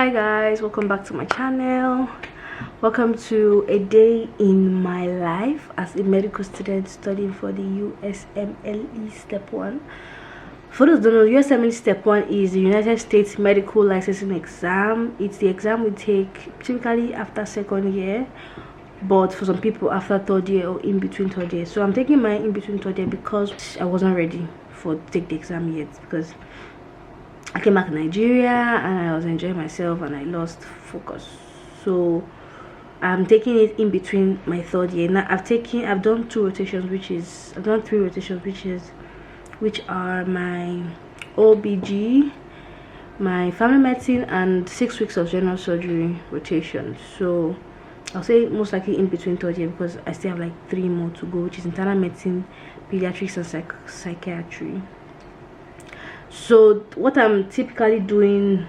Hi guys, welcome back to my channel. Welcome to a day in my life as a medical student studying for the Usmle step 1. For those who don't know, Usmle step 1 is the United States medical licensing exam. It's the exam we take typically after second year, but for some people after third year or in between third year. So I'm taking mine in between third year because I wasn't ready to take the exam yet, because I came back to Nigeria and I was enjoying myself and I lost focus. So I'm taking it in between my third year. Now I've done 2 rotations, I've done 3 rotations, which are my OBG, my family medicine, and 6 weeks of general surgery rotation. So I'll say most likely in between third year, because I still have like 3 more to go, which is internal medicine, pediatrics, and psychiatry. So what I'll typically be doing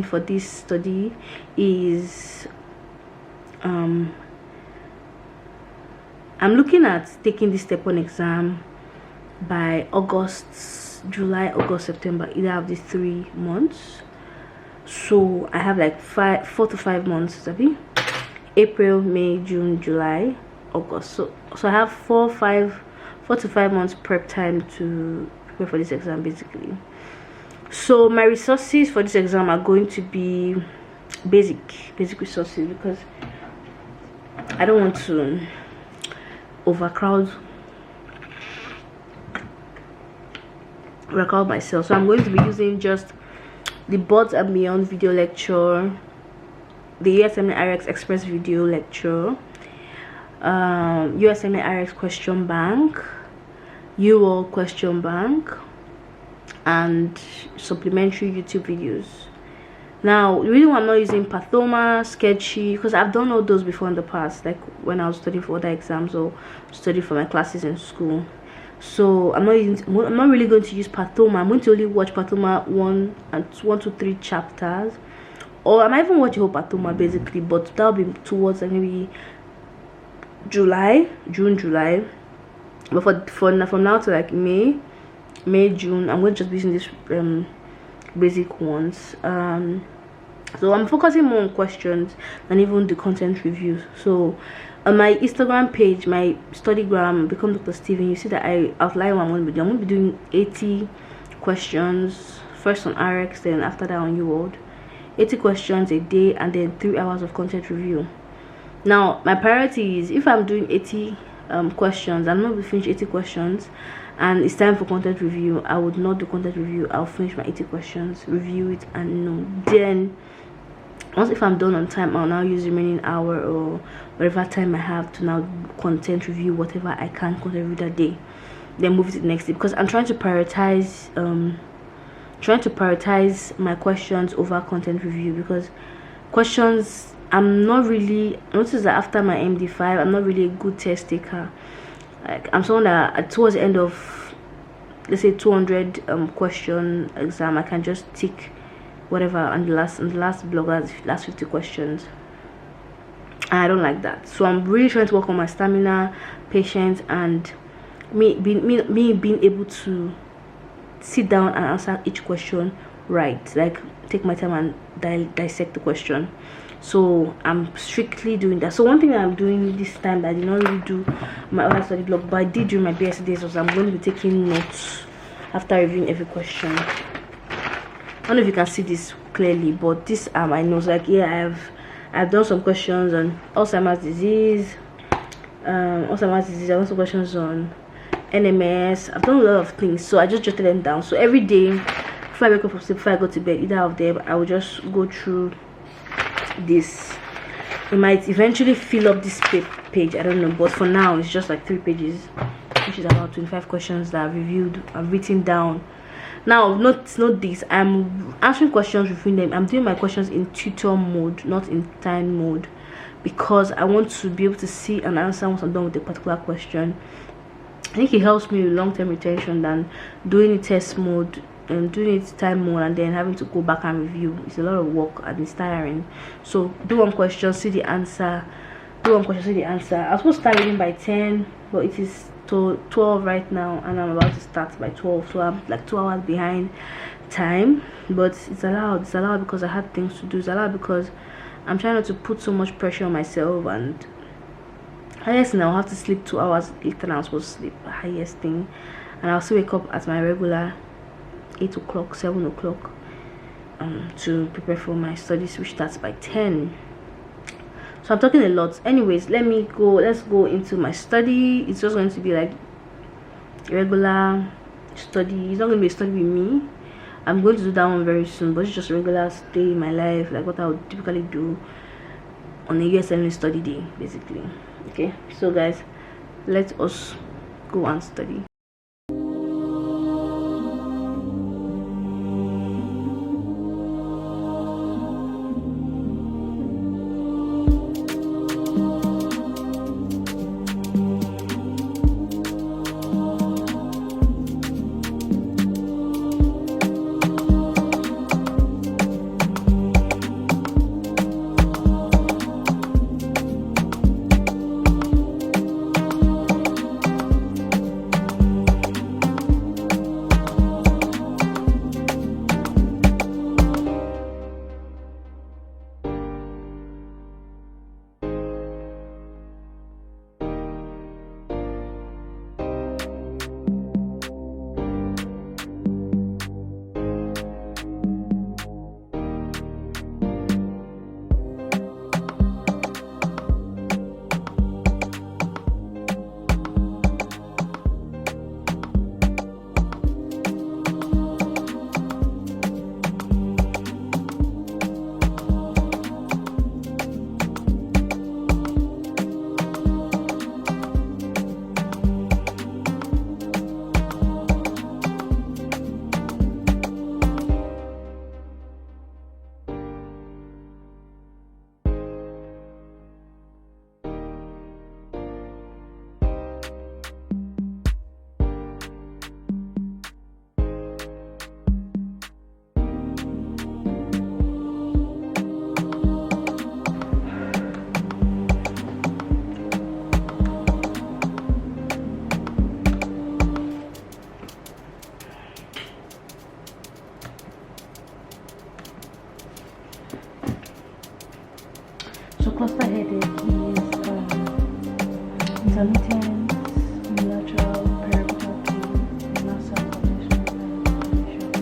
for this study is I'm looking at taking this step 1 exam by July, August, September, either of these 3 months. So I have like 4 to 5 months, April, May, June, July, August. So I have 4 to 5 months prep time to prepare for this exam basically. So my resources for this exam are going to be basic resources, because I don't want to overcrowd myself. So I'm going to be using just the Boards and Beyond video lecture, the Usmle RX Express video lecture, Usmle RX question bank, UL question bank, and supplementary YouTube videos. Now the reason why I'm not using Pathoma, Sketchy, because I've done all those before in the past, like when I was studying for other exams or studying for my classes in school. So I'm not really going to use Pathoma. I'm going to only watch Pathoma 1 to 3 chapters, or I might even watch the whole Pathoma basically, but that'll be towards like maybe June, July. But from now to like May, June, I'm going to just be using these basic ones. So I'm focusing more on questions than even the content reviews. So on my Instagram page, my Studygram, Become Dr. Steven, you see that I outline what I'm going to be doing. I'm going to be doing 80 questions, first on RX, then after that on UWorld. 80 questions a day, and then 3 hours of content review. Now my priority is, if I'm doing 80 questions, I'm not going to finish 80 questions and it's time for content review, I would not do content review. I'll finish my 80 questions, review it, and then once, if I'm done on time, I'll now use the remaining hour or whatever time I have to now content review whatever I can content review that day, then move to the next day, because I'm trying to prioritize my questions over content review. Because questions, I'm not really, I noticed that after my MD5, I'm not really a good test taker. Like, I'm someone that towards the end of, let's say, 200 question exam, I can just tick whatever on the last blog, last 50 questions. And I don't like that. So I'm really trying to work on my stamina, patience, and me being able to sit down and answer each question right, like take my time and dissect the question. So I'm strictly doing that. So one thing that I'm doing this time that I did not really do my other study blog, but I did during my BSc days, was I'm going to be taking notes after reviewing every question. I don't know if you can see this clearly, but this are my notes. Like, yeah, I've done some questions on Alzheimer's disease. I've done some questions on NMS. I've done a lot of things, so I just jotted them down. So every day before I wake up from sleep, before I go to bed, either of them, I will just go through this. It might eventually fill up this page, I don't know, but for now it's just like 3 pages, which is about 25 questions that I've written down. Now note this, I'm answering questions, reviewing them. I'm doing my questions in tutor mode, not in time mode, because I want to be able to see and answer once I'm done with a particular question. I think it helps me with long-term retention than doing it test mode and doing it time mode and then having to go back and review. It's a lot of work and it's tiring. So do one question, see the answer. I was supposed to start reading by 10, but it is to 12 right now, and I'm about to start by 12, so I'm like 2 hours behind. time, but it's allowed because I had things to do. It's allowed because I'm trying not to put so much pressure on myself. And highest thing, I'll have to sleep 2 hours later than I was supposed to sleep. Highest thing. And I'll still wake up at my regular 8 o'clock, 7 o'clock, to prepare for my studies, which starts by 10. So I'm talking a lot. Anyways, let's go into my study. It's just going to be like regular study. It's not going to be a study with me. I'm going to do that one very soon, but it's just regular day in my life, like what I would typically do on a USMLE study day, basically. Okay, so guys, let us go and study. So cluster headed is intermittent, unilateral, periodical pain, nasal congestion, and inflammation.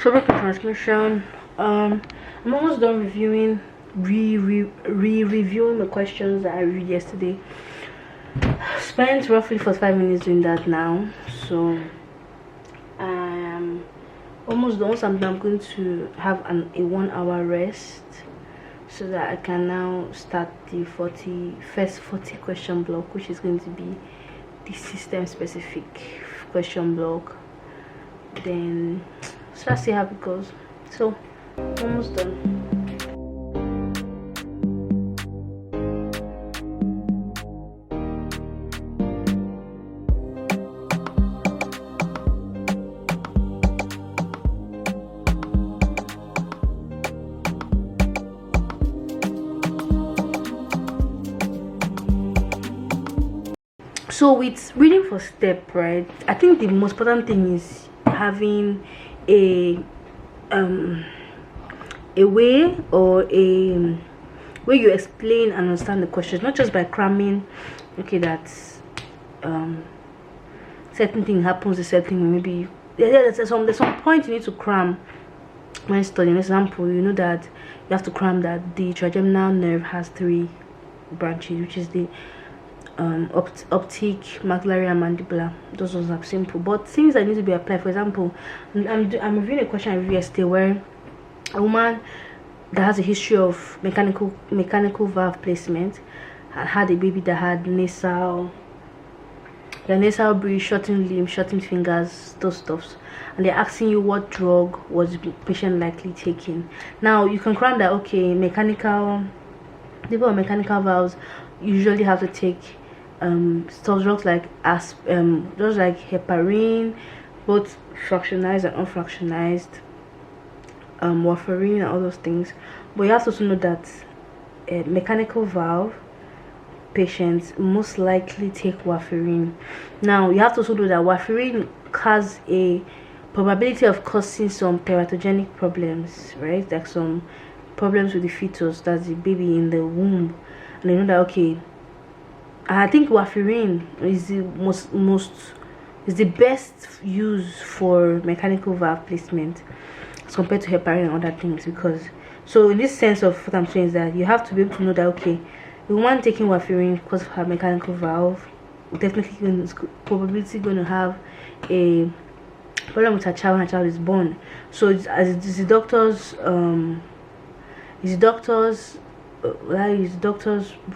Sorry for transmission. I'm almost done reviewing reviewing the questions that I read yesterday. Spent roughly 45 minutes doing that now, so almost done. Once I'm done, I'm going to have a 1 hour rest so that I can now start the first 40 question block, which is going to be the system specific question block. Then so let's see how it goes. So almost done. So with reading for step, right, I think the most important thing is having a way or a way you explain and understand the questions, not just by cramming. Okay, that's certain thing happens, a certain way, maybe there's some point you need to cram when studying. Example, you know that you have to cram that the trigeminal nerve has 3 branches, which is the optic, maxillary, and mandibular. Those ones are simple, but things that need to be applied. For example, I'm reviewing a question I reviewed yesterday where a woman that has a history of mechanical valve placement had a baby that had nasal breath, shortened limbs, shortened fingers, those stuffs, and they're asking you what drug was the patient likely taking. Now you can cram that, okay, people with mechanical valves usually have to take drugs like drugs like heparin, both fractionized and unfractionized, warfarin and all those things. But you have to also know that mechanical valve patients most likely take warfarin. Now you have to also know that warfarin has a probability of causing some teratogenic problems, right? Like some problems with the fetus, that's the baby in the womb. And you know that, okay, I think warfarin is the best use for mechanical valve placement as compared to heparin and other things. Because so in this sense of what I'm saying is that you have to be able to know that, okay, the woman taking warfarin because of her mechanical valve definitely probability going to have a problem with her child when her child is born. So it's the doctor's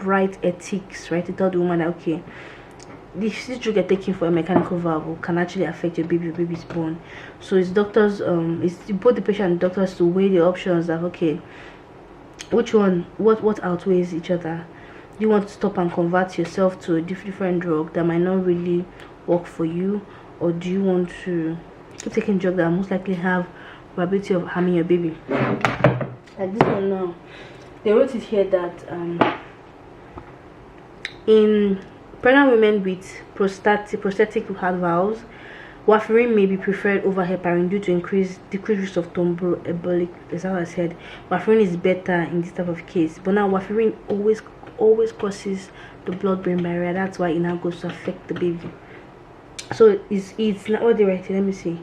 right ethics, right, to tell the woman that, okay, this drug you're taking for a mechanical valve can actually affect your baby's born. So it's doctors, it's both the patient and the doctors to weigh the options of, okay, which one, what outweighs each other. Do you want to stop and convert yourself to a different drug that might not really work for you, or do you want to keep taking drugs that most likely have probability of harming your baby? Like this one now, they wrote it here that in pregnant women with prosthetic heart valves, warfarin may be preferred over heparin due to decreased risk of thromboembolic. As I said, warfarin is better in this type of case. But now warfarin always crosses the blood-brain barrier. That's why it now goes to affect the baby. So it's not what they write. Let me see.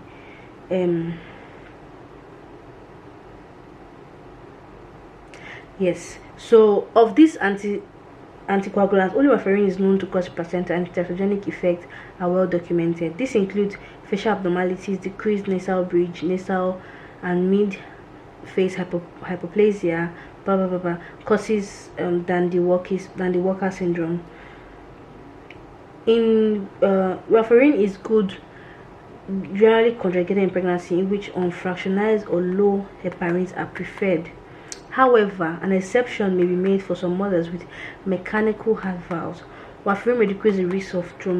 Yes. So of these anticoagulants, only warfarin is known to cause placenta, and teratogenic effects are well documented. This includes facial abnormalities, decreased nasal bridge, nasal and mid-face hypoplasia, causes than the Walker syndrome. In warfarin is good, generally contraindicated in pregnancy in which unfractionized or low heparins are preferred. However, an exception may be made for some mothers with mechanical heart valves. Warfarin may decrease the risk of now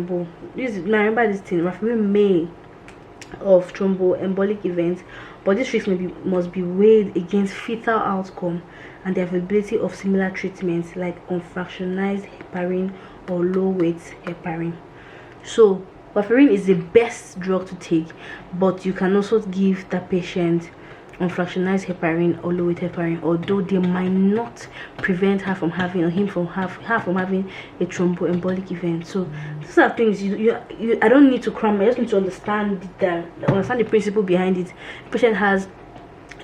remember this thing, warfarin may of thromboembolic events, but this risk must be weighed against fetal outcome and the availability of similar treatments like unfractionized heparin or low weight heparin. So warfarin is the best drug to take, but you can also give the patient unfractionized heparin or low weight heparin, although they might not prevent her from having or him from having a thromboembolic event. So these are things I don't need to cram. I just need to understand the principle behind it. The patient has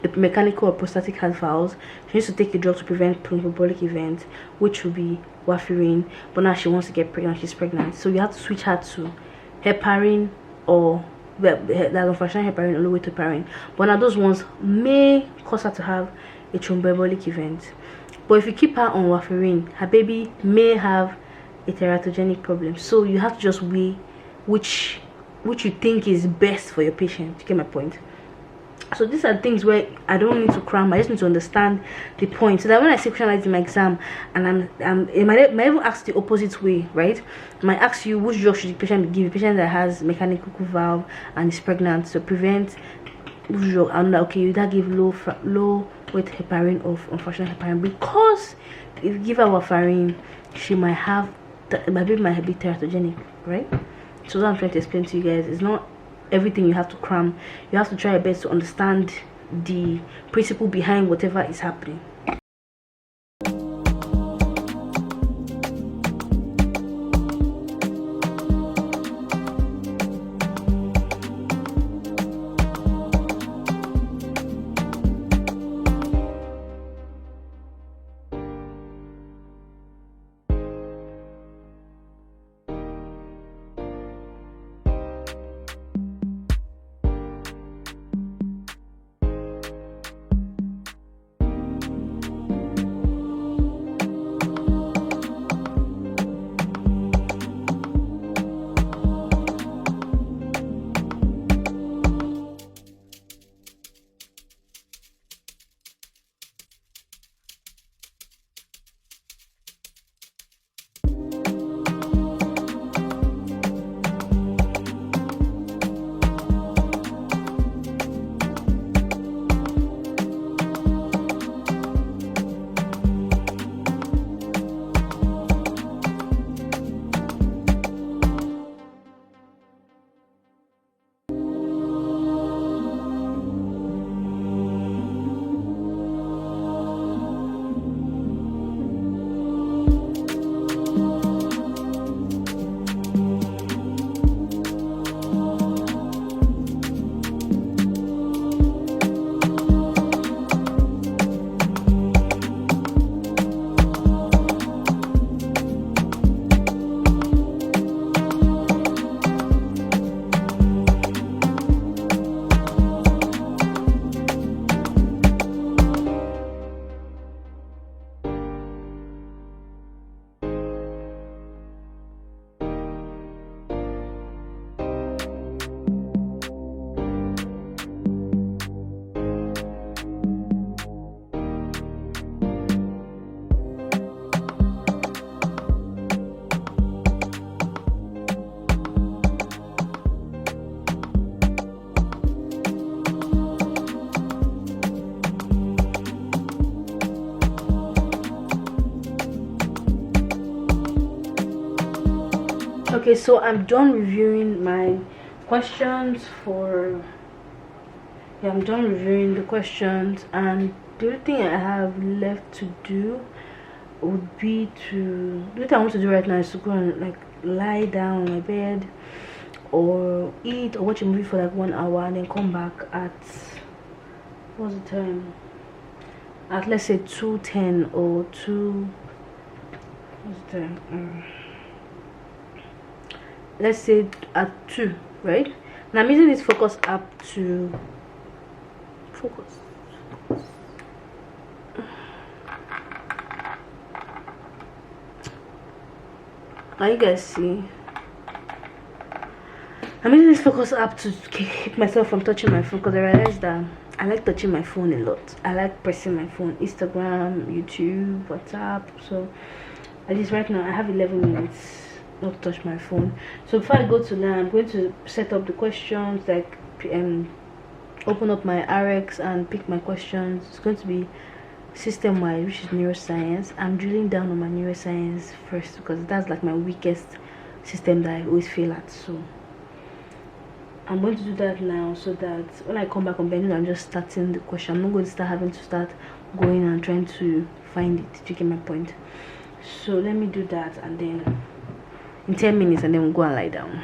a mechanical or prostatic heart valves. She needs to take a drug to prevent thromboembolic event, which will be warfarin. But now she wants to get pregnant. She's pregnant, so you have to switch her to heparin or that unfractionated heparin or low weight heparin. But now those ones may cause her to have a thromboembolic event. But if you keep her on warfarin, her baby may have a teratogenic problem. So you have to just weigh which you think is best for your patient. You get my point? So these are things where I don't need to cram. I just need to understand the point, so that when I say question like in my exam, and I might even ask the opposite way, right? I might ask you which drug should the patient be given, the patient that has mechanical valve and is pregnant, to prevent which drug. I'm like, okay, you either give low weight heparin or unfractionated heparin, because if you give her warfarin, she might have my baby might be teratogenic, right? So what I'm trying to explain to you guys is not everything you have to cram. You have to try your best to understand the principle behind whatever is happening. Okay, so I'm done reviewing my questions I'm done reviewing the questions, and the only thing I have left to do would be what I want to do right now is to go and like lie down on my bed or eat or watch a movie for like 1 hour, and then come back at what's the time? At let's say 2:10 or 2. What's the time? Let's say at 2, right? Now I'm using this focus app to focus. Can you guys see? I'm using this focus app to keep myself from touching my phone, because I realized that I like touching my phone a lot. I like pressing my phone, Instagram, YouTube, WhatsApp. So at least right now I have 11 minutes not to touch my phone. So before I go to learn, I'm going to set up the questions, like open up my RX and pick my questions. It's going to be system wide, which is neuroscience. I'm drilling down on my neuroscience first because that's like my weakest system that I always fail at. So I'm going to do that now, so that when I come back on Benjamin, I'm just starting the question. I'm not going to start having to start going and trying to find it. Do you get my point? So let me do that, and then in 10 minutes, and then we'll go and lie down.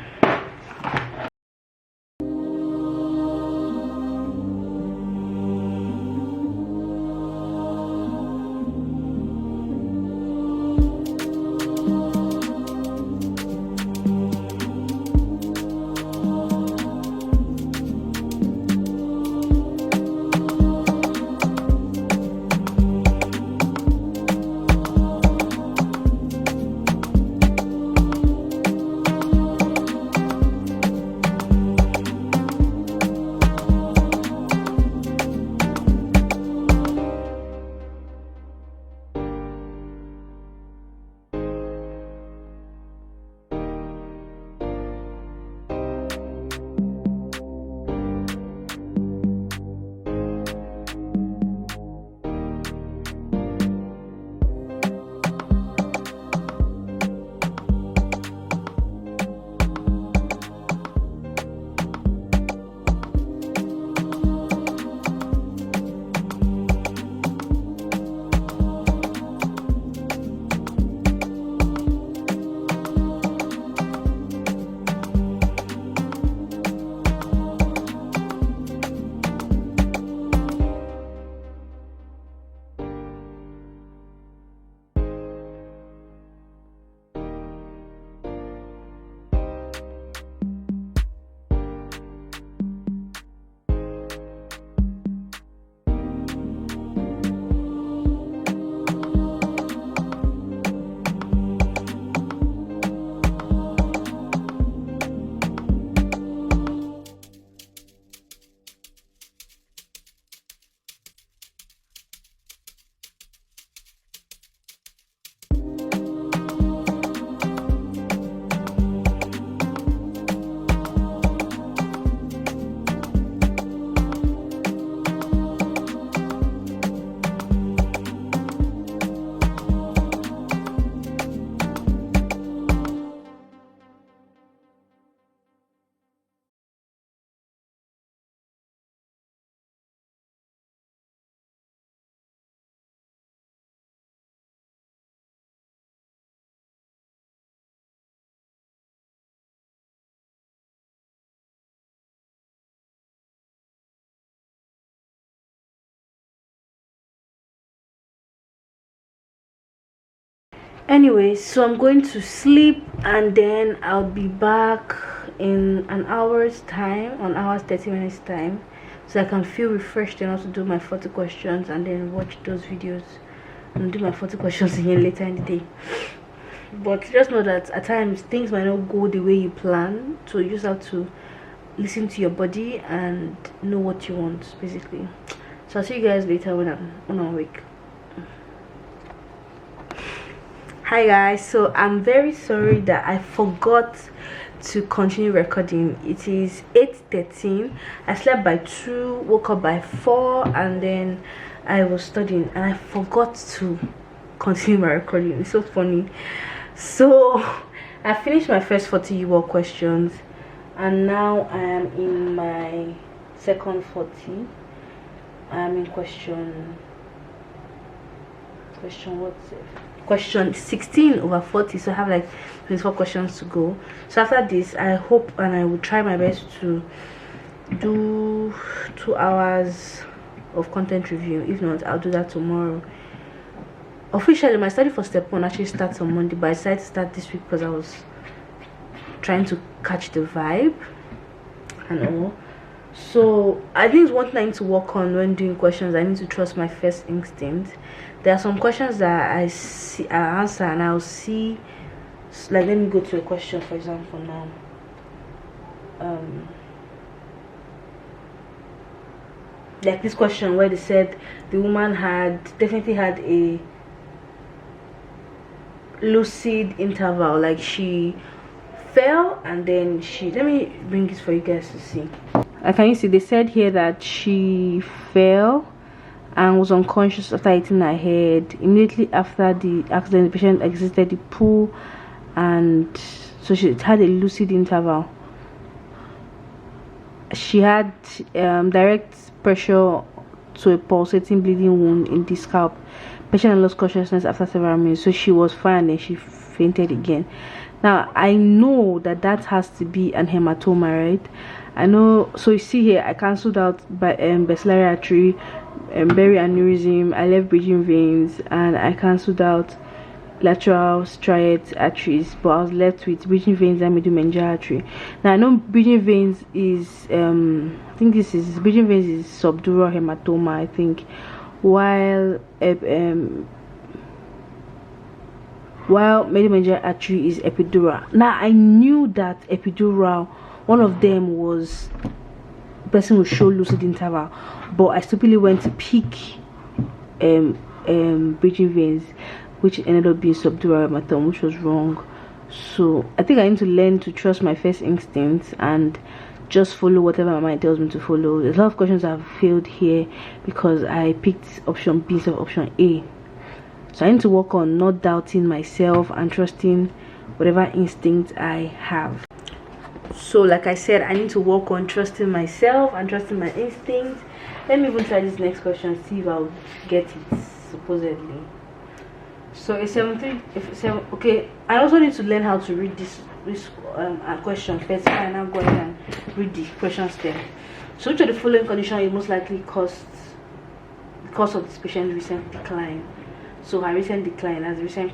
Anyway, so I'm going to sleep, and then I'll be back in an hour's time, 30 minutes time, so I can feel refreshed and also do my 40 questions, and then watch those videos and do my 40 questions again later in the day. But just know that at times things might not go the way you plan, so you just have to listen to your body and know what you want, basically. So I'll see you guys later when I'm awake. Hi guys, so I'm very sorry that I forgot to continue recording. It is 8:13. I slept by 2, woke up by 4, and then I was studying, and I forgot to continue my recording. It's so funny. So I finished my first 40 UWOC questions, and now I am in my second 40. I'm in question what's it? Question 16 over 40, so I have like 24 questions to go. So after this, I hope and I will try my best to do 2 hours of content review. If not, I'll do that tomorrow. Officially, my study for step 1 actually starts on Monday, but I decided to start this week because I was trying to catch the vibe and all. So I think it's one thing I need to work on when doing questions. I need to trust my first instinct. There are some questions that I answer and I'll see, like, let me go to a question, for example, now. Like this question where they said the woman definitely had a lucid interval, like she fell and then let me bring this for you guys to see. Can you see? They said here that she fell and was unconscious after hitting her head. Immediately after the accident, the patient exited the pool, and so she had a lucid interval. she had direct pressure to a pulsating bleeding wound in the scalp. Patient lost consciousness after several minutes, so she was fine and she fainted again. Now I know that has to be an hematoma, right? I know. So you see here, I cancelled out by bacillary artery, berry aneurysm. I left bridging veins, and I cancelled out lateral striate arteries, but I was left with bridging veins and medullary artery. Now I know bridging veins is I think this is bridging veins is subdural hematoma, I think, while medullary artery is epidural. Now I knew that epidural, one of them was person will show lucid interval, but I stupidly went to pick bridging veins, which ended up being subdural hematoma, which was wrong. So I think I need to learn to trust my first instincts and just follow whatever my mind tells me to follow. There's a lot of questions I've failed here because I picked option B instead of option A. So I need to work on not doubting myself and trusting whatever instinct I have. So like I said, I need to work on trusting myself and trusting my instincts. Let me even try this next question, see if I'll get it, supposedly. So a 7 okay, I also need to learn how to read this question first. I now go ahead and read the question stem. So which of the following condition is most likely caused because of this patient's recent decline? So her recent decline has recent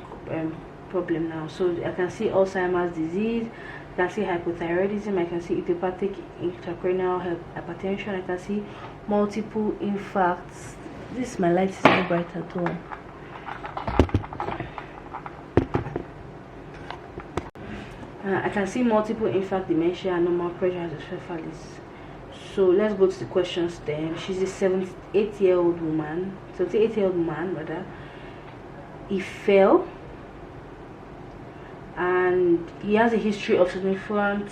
problem now. So I can see Alzheimer's disease, I can see hypothyroidism, I can see idiopathic intracranial hypertension, I can see multiple infarcts. This my light is not bright at all. I can see multiple infarct, dementia, and normal pressure hydrocephalus. So let's go to the questions then. She's a 78-year-old woman, 78-year-old man rather. He fell, and he has a history of significant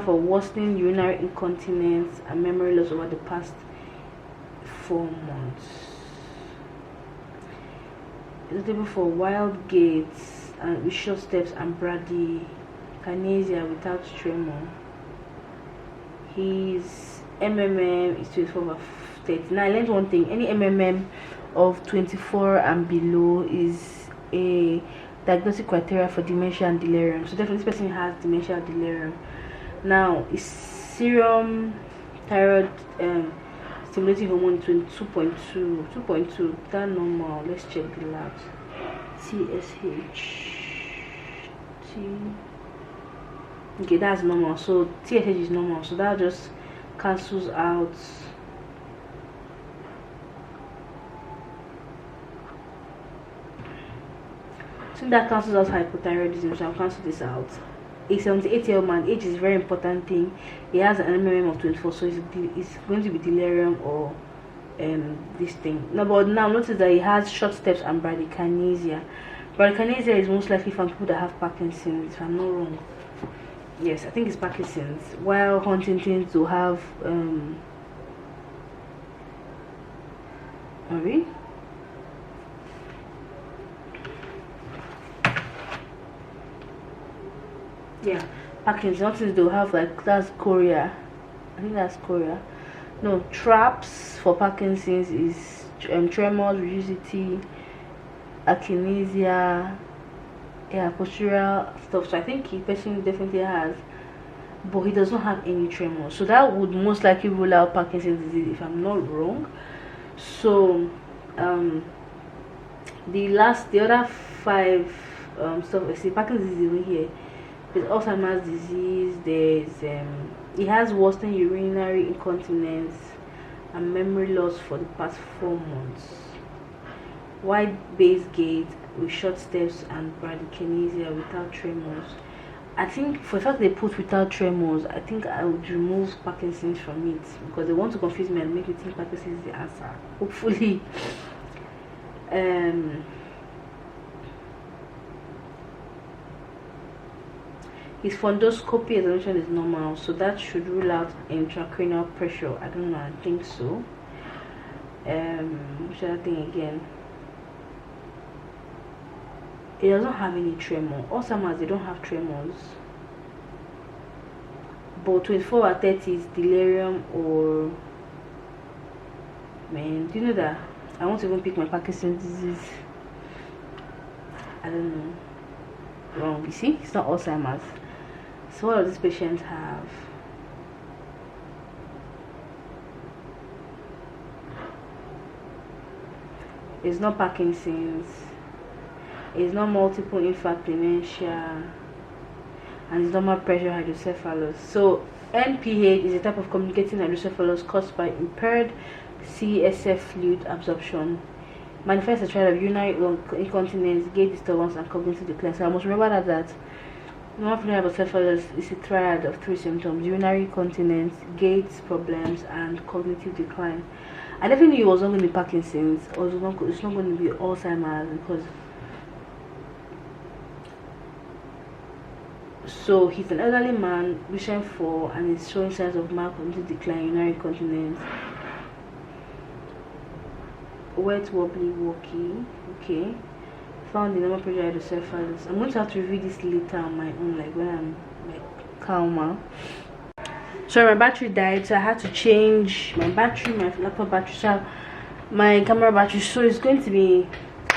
for worsening urinary incontinence and memory loss over the past 4 months. It's notable for wild gaits and with short steps and bradykinesia without tremor. His MMM is 24/30. Now I learned one thing: any MMM of 24 and below is a diagnostic criteria for dementia and delirium. So definitely this person has dementia and delirium. Now is serum thyroid stimulating hormone 2.2, that normal. Let's check the labs. TSH. Okay, that's normal. So TSH is normal. So that just cancels out. So that cancels out hypothyroidism. So I'll cancel this out. A 78-year-old man, age is a very important thing. He has an MMM of 24, so it's going to be delirium or this thing. Now, but now notice that he has short steps and bradykinesia. Bradykinesia is most likely from people that have Parkinson's, if I'm not wrong. Yes, I think it's Parkinson's. While Huntington's will have are we? Yeah, Parkinson's they'll have like, that's chorea. I think that's chorea. No, TRAPS for Parkinson's is tremors, rigidity, akinesia, yeah, postural stuff. So I think the person definitely has, but he does not have any tremors. So that would most likely rule out Parkinson's disease, if I'm not wrong. So the other 5 stuff, I see Parkinson's disease over here. There's Alzheimer's disease, there's he has worsening urinary incontinence and memory loss for the past 4 months. Wide base gait with short steps and bradykinesia without tremors. I think for the fact they put without tremors, I think I would remove Parkinson's from it because they want to confuse me and make me think Parkinson's is the answer. Hopefully. His fundoscopy, as I mentioned, is normal, so that should rule out intracranial pressure. I don't know, I think so. Which other thing again? it doesn't have any tremor. Alzheimer's, they don't have tremors, but 24 or 30 is delirium or, man, do you know that I want to even pick my Parkinson's disease? I don't know. Wrong. You see, it's not Alzheimer's. So what do these patients have? It's not Parkinson's, it's not multiple infarct dementia, and it's normal pressure hydrocephalus. So NPH is a type of communicating hydrocephalus caused by impaired CSF fluid absorption. Manifests a triad of urinary incontinence, gait disturbance, and cognitive decline. So I must remember that normal pressure hydrocephalus is a triad of 3 symptoms: urinary incontinence, gait problems, and cognitive decline. I definitely knew it was not going to be Parkinson's, or it's not going to be Alzheimer's, because so he's an elderly man, vision 4, and is showing signs of mild cognitive decline, urinary incontinence, wet wobbly walking. Okay, found the normal pressure hydrocephalus. I'm going to have to review this later on my own, like when I'm like calmer. So my battery died, so I had to change my battery, my laptop battery, so my camera battery. So it's going to be,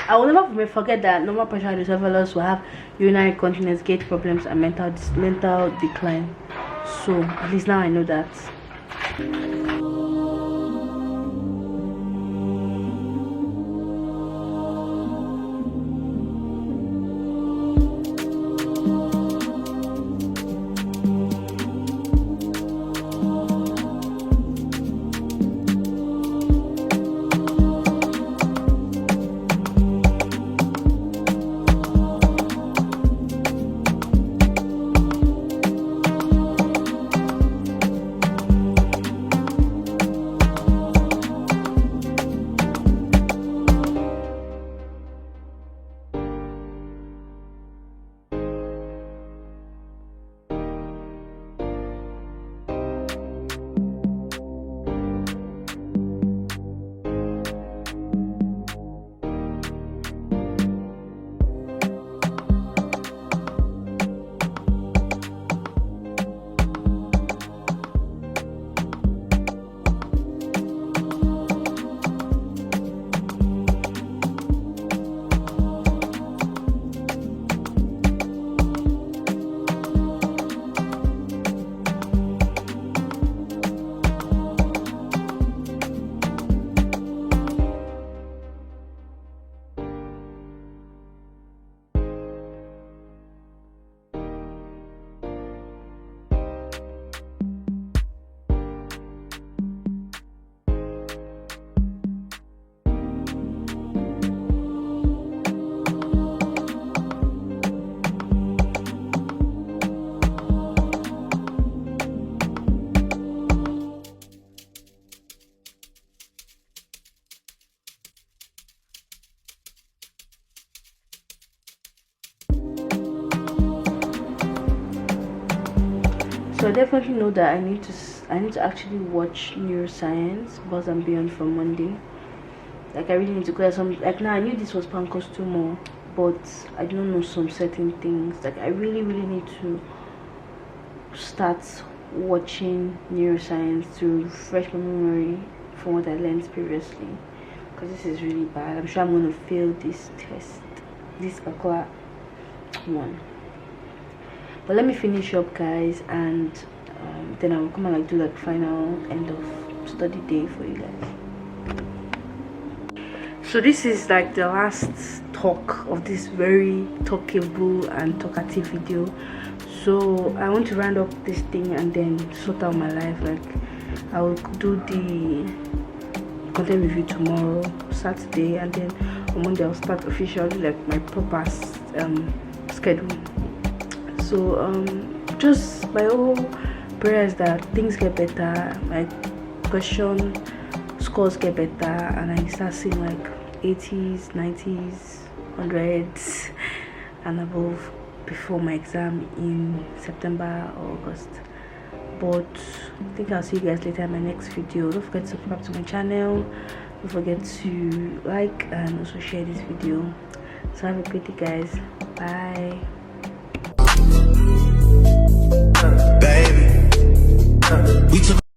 I will never forget that normal pressure hydrocephalus will have urinary incontinence, gait problems, and mental decline. So at least now I know that. So I definitely know that I need to actually watch neuroscience Buzz and Beyond from Monday. Like I really need to clear some, like now I knew this was pancreas but I don't know some certain things. Like I really need to start watching neuroscience to refresh my memory from what I learned previously, because this is really bad. I'm sure I'm going to fail this test, this particular one. But let me finish up, guys, and then I will come and like do like final end of study day for you guys. So this is like the last talk of this very talkable and talkative video. So I want to round up this thing and then sort out my life. Like I will do the content review tomorrow, Saturday, and then on Monday I'll start officially like my proper schedule. So just my whole prayer is that things get better, my question scores get better, and I start seeing like 80s, 90s, 100s and above before my exam in September or August. But I think I'll see you guys later in my next video. Don't forget to subscribe to my channel, don't forget to like and also share this video. So have a good day, guys. Bye.